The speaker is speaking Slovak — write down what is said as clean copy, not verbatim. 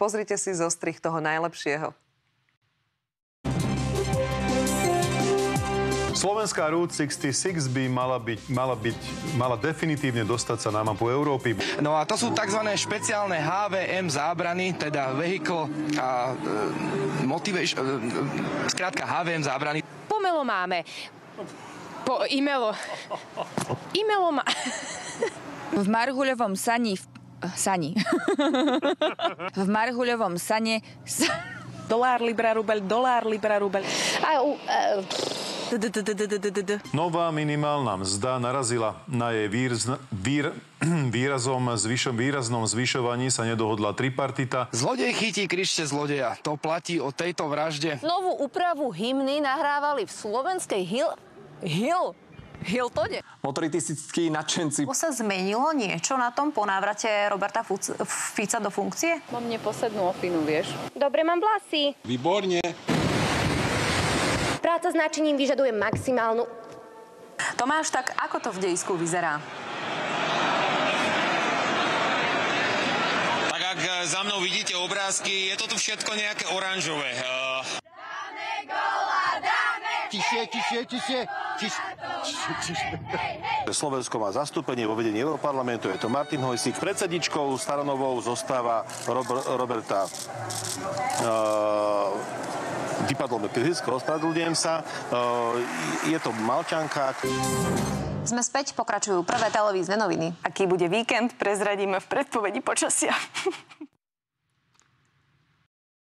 Pozrite si zostrih toho najlepšieho. Slovenská Route 66 by mala definitívne dostať sa na mapu Európy. No a to sú tzv. Špeciálne HVM zábrany, teda Vehicle a Motivation, skrátka HVM zábrany. Pomelo máme. Imelo má... V Marhuľovom sani. V Marhuľovom sane... Dolár, libra, rubeľ, dolár, libra, rubeľ. Nová minimálna mzda narazila na jej výraznom zvyšovaní sa nedohodla tripartita. Zlodej chytí krište zlodeja. To platí o tejto vražde. Novú úpravu hymny nahrávali v slovenskej Hiltone. Motoristickí nadšenci. Sa zmenilo niečo na tom po návrate Roberta Fica do funkcie? Mám neposednú ofinu, vieš. Dobre, mám vlasy. Výborne. Práca s náčiním vyžaduje maximálnu... Tomáš, tak ako to v dejisku vyzerá? Tak ak za mnou vidíte obrázky, je to tu všetko nejaké oranžové. Dáme gola, dáme! Tišie. Slovensko má zastúpenie vo vedení Európarlamentu, je to Martin Hojsík. Predsedničkou Staronovou zostáva Roberta... Vypadlo mi písmenko, ospravedlňujem sa. Je to Malčanka. Sme späť, pokračujú prvé televízne noviny. Aký bude víkend, prezradíme v predpovedi počasia.